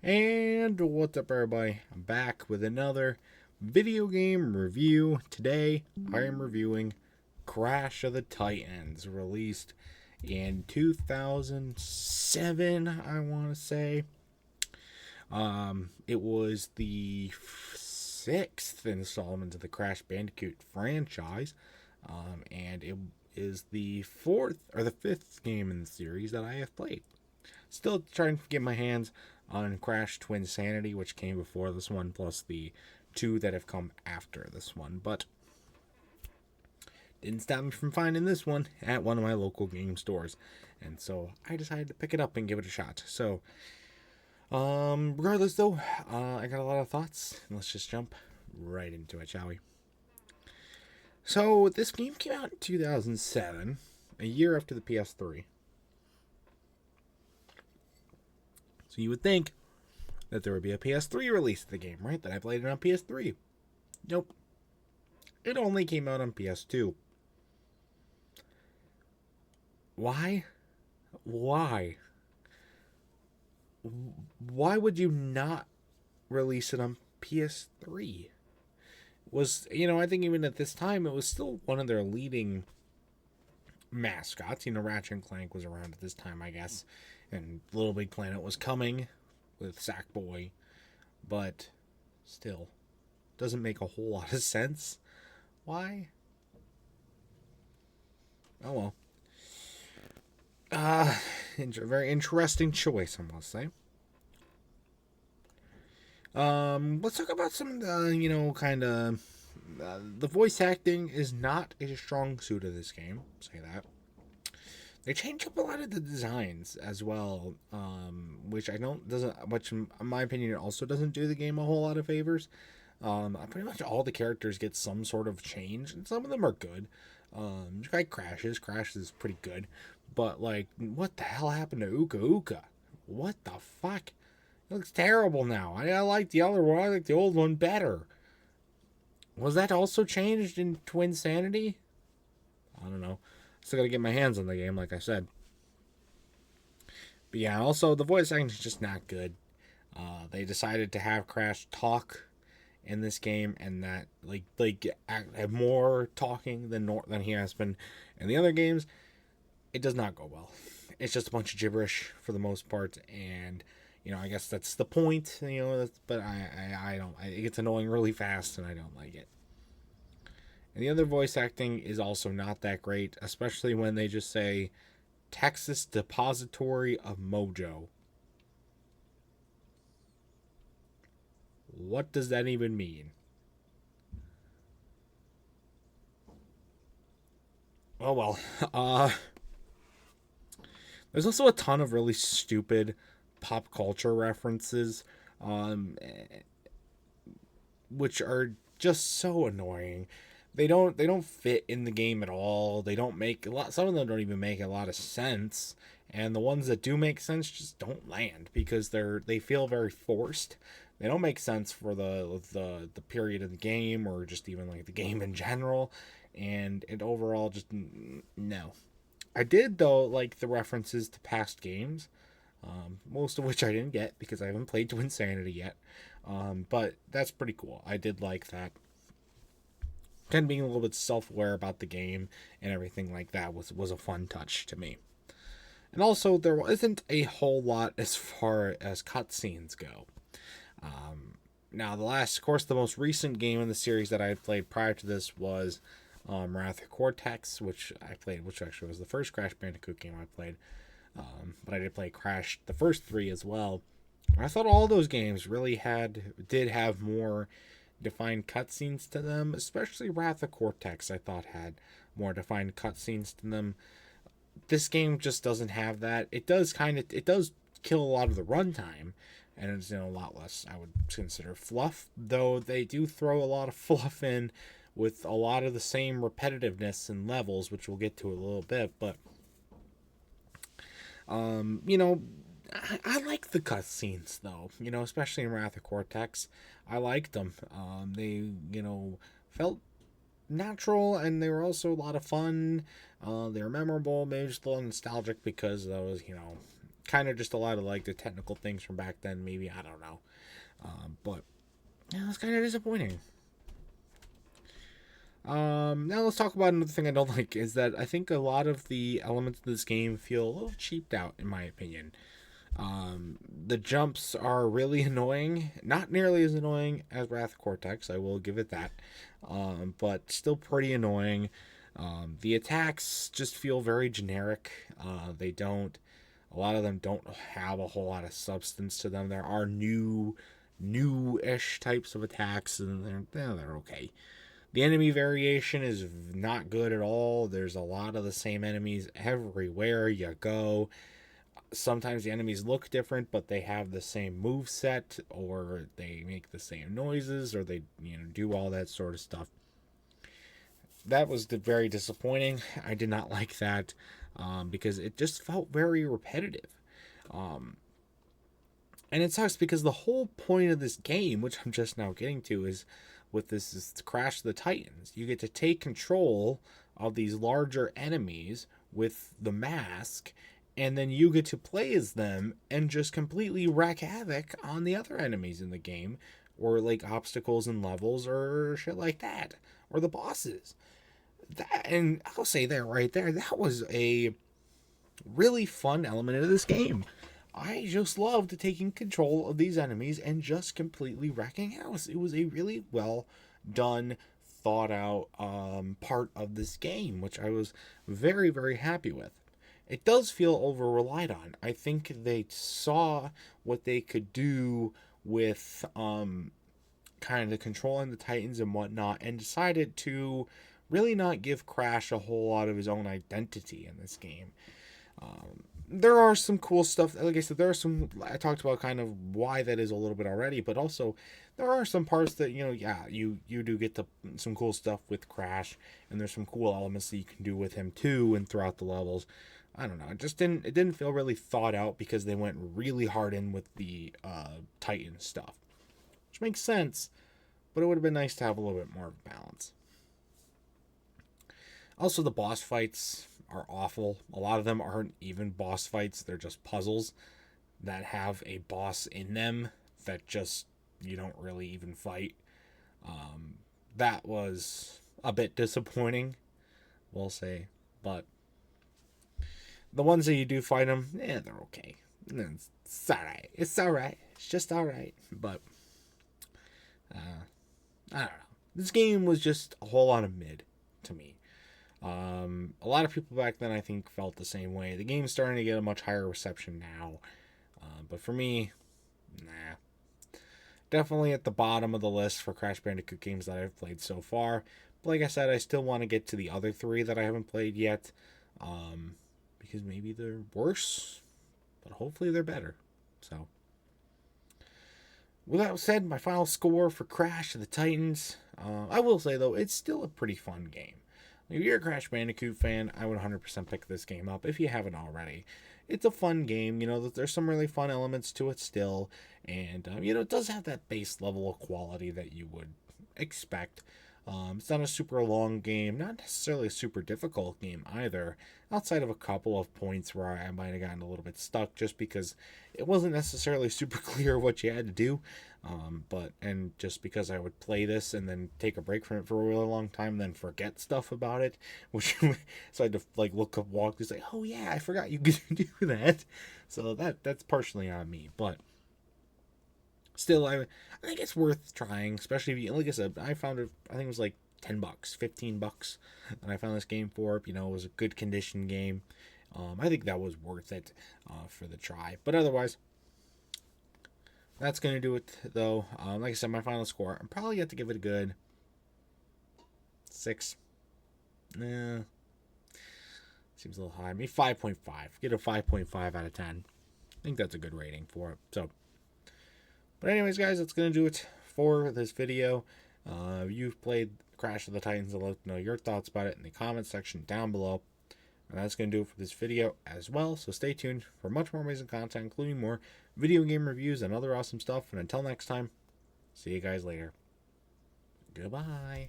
And what's up, everybody? I'm back with another video game review. Today, I am reviewing Crash of the Titans, released in 2007, I want to say. It was the sixth installment of the Crash Bandicoot franchise, and it is the fourth or the fifth game in the series that I have played. Still trying to get my hands on Crash Twinsanity, which came before this one, plus the two that have come after this one. But didn't stop me from finding this one at one of my local game stores. And so I decided to pick it up and give it a shot. So, regardless though, I got a lot of thoughts. Let's just jump right into it, shall we? So, this game came out in 2007, a year after the PS3. So you would think that there would be a PS3 release of the game, right? That I played it on PS3. Nope. It only came out on PS2. Why? Why? Why would you not release it on PS3? I think even at this time, it was still one of their leading mascots. Ratchet and Clank was around at this time, I guess. And Little Big Planet was coming with Sackboy. But still, doesn't make a whole lot of sense. Why? Oh well. Very interesting choice, I must say. Let's talk about some, the voice acting is not a strong suit of this game. Say that. They change up a lot of the designs as well, which in my opinion, it also doesn't do the game a whole lot of favors. Pretty much all the characters get some sort of change, and some of them are good. Like Crash is pretty good, but like, what the hell happened to Uka Uka? What the fuck? It looks terrible now. I like the other one. I like the old one better. Was that also changed in Twinsanity? I don't know. Still gotta get my hands on the game, like I said. But yeah, also the voice acting is just not good. They decided to have Crash talk in this game, and that have more talking than he has been in the other games. It does not go well. It's just a bunch of gibberish for the most part, and I guess that's the point. But I don't. It gets annoying really fast, and I don't like it. And the other voice acting is also not that great, especially when they just say, Texas Depository of Mojo. What does that even mean? Oh well. There's also a ton of really stupid pop culture references, which are just so annoying. They don't fit in the game at all. They don't make a lot. Some of them don't even make a lot of sense, and the ones that do make sense just don't land because they feel very forced. They don't make sense for the period of the game, or just even like the game in general, and it overall just no. I did though like the references to past games, most of which I didn't get because I haven't played Twinsanity yet. But that's pretty cool. I did like that. Kind of being a little bit self-aware about the game and everything like that was a fun touch to me. And also, there isn't a whole lot as far as cutscenes go. Now, the most recent game in the series that I had played prior to this was Wrath of Cortex, which actually was the first Crash Bandicoot game I played. But I did play Crash, the first three as well. I thought all those games really did have more defined cutscenes to them, especially Wrath of Cortex. I thought had more defined cutscenes to them. This game just doesn't have that. It does kill a lot of the runtime, and it's a lot less, I would consider, fluff. Though they do throw a lot of fluff in with a lot of the same repetitiveness and levels, which we'll get to a little bit. But I like the cutscenes though, especially in Wrath of Cortex. I liked them. They, felt natural, and they were also a lot of fun. They were memorable, maybe just a little nostalgic because those, kind of just a lot of like the technical things from back then. Maybe, I don't know. But yeah, it's kind of disappointing. Now let's talk about another thing I don't like is that I think a lot of the elements of this game feel a little cheaped out, in my opinion. The jumps are really annoying, not nearly as annoying as Wrath of Cortex, I will give it that, but still pretty annoying. The attacks just feel very generic. They don't, a lot of them don't have a whole lot of substance to them. There are new-ish types of attacks, and they're okay. The enemy variation is not good at all. There's a lot of the same enemies everywhere you go. Sometimes the enemies look different, but they have the same move set, or they make the same noises, or they do all that sort of stuff. That was very disappointing. I did not like that because it just felt very repetitive. And it sucks because the whole point of this game, which I'm just now getting to, is to Crash the Titans. You get to take control of these larger enemies with the mask, and then you get to play as them and just completely wreak havoc on the other enemies in the game, or like obstacles and levels or shit like that, or the bosses. And I'll say that right there, that was a really fun element of this game. I just loved taking control of these enemies and just completely wrecking house. It was a really well done, thought out part of this game, which I was very, very happy with. It does feel over relied on. I think they saw what they could do with kind of controlling the Titans and whatnot, and decided to really not give Crash a whole lot of his own identity in this game. There are some cool stuff. Like I said, I talked about kind of why that is a little bit already, but also there are some parts that, you do get some cool stuff with Crash, and there's some cool elements that you can do with him too and throughout the levels. I don't know. It didn't feel really thought out because they went really hard in with the Titan stuff, which makes sense, but it would have been nice to have a little bit more of balance. Also, the boss fights are awful. A lot of them aren't even boss fights. They're just puzzles that have a boss in them that just you don't really even fight. That was a bit disappointing, we'll say. But the ones that you do fight them, they're okay. It's alright. It's alright. It's just alright. But, I don't know. This game was just a whole lot of mid to me. A lot of people back then, I think, felt the same way. The game's starting to get a much higher reception now. But for me, nah. Definitely at the bottom of the list for Crash Bandicoot games that I've played so far. But like I said, I still want to get to the other three that I haven't played yet. Because maybe they're worse, but hopefully they're better. So, with that said, my final score for Crash of the Titans. I will say, though, it's still a pretty fun game. If you're a Crash Bandicoot fan, I would 100% pick this game up if you haven't already. It's a fun game, there's some really fun elements to it still, and, it does have that base level of quality that you would expect. It's not a super long game, not necessarily a super difficult game either, outside of a couple of points where I might have gotten a little bit stuck just because it wasn't necessarily super clear what you had to do. And just because I would play this and then take a break from it for a really long time and then forget stuff about it, which so I had to look up, walk through, say, oh yeah, I forgot you could do that. So that's partially on me, but still, I think it's worth trying, especially if you, like I said, I found it, I think it was like $10, $15, and I found this game for it. It was a good condition game. I think that was worth it for the try. But otherwise, that's going to do it, though. Like I said, my final score, I'm probably going to give it a good 6. Seems a little high. Maybe 5.5. Get a 5.5 out of 10. I think that's a good rating for it. So, but anyways, guys, that's going to do it for this video. You've played Crash of the Titans. I'd love to know your thoughts about it in the comment section down below. And that's going to do it for this video as well. So stay tuned for much more amazing content, including more video game reviews and other awesome stuff. And until next time, see you guys later. Goodbye.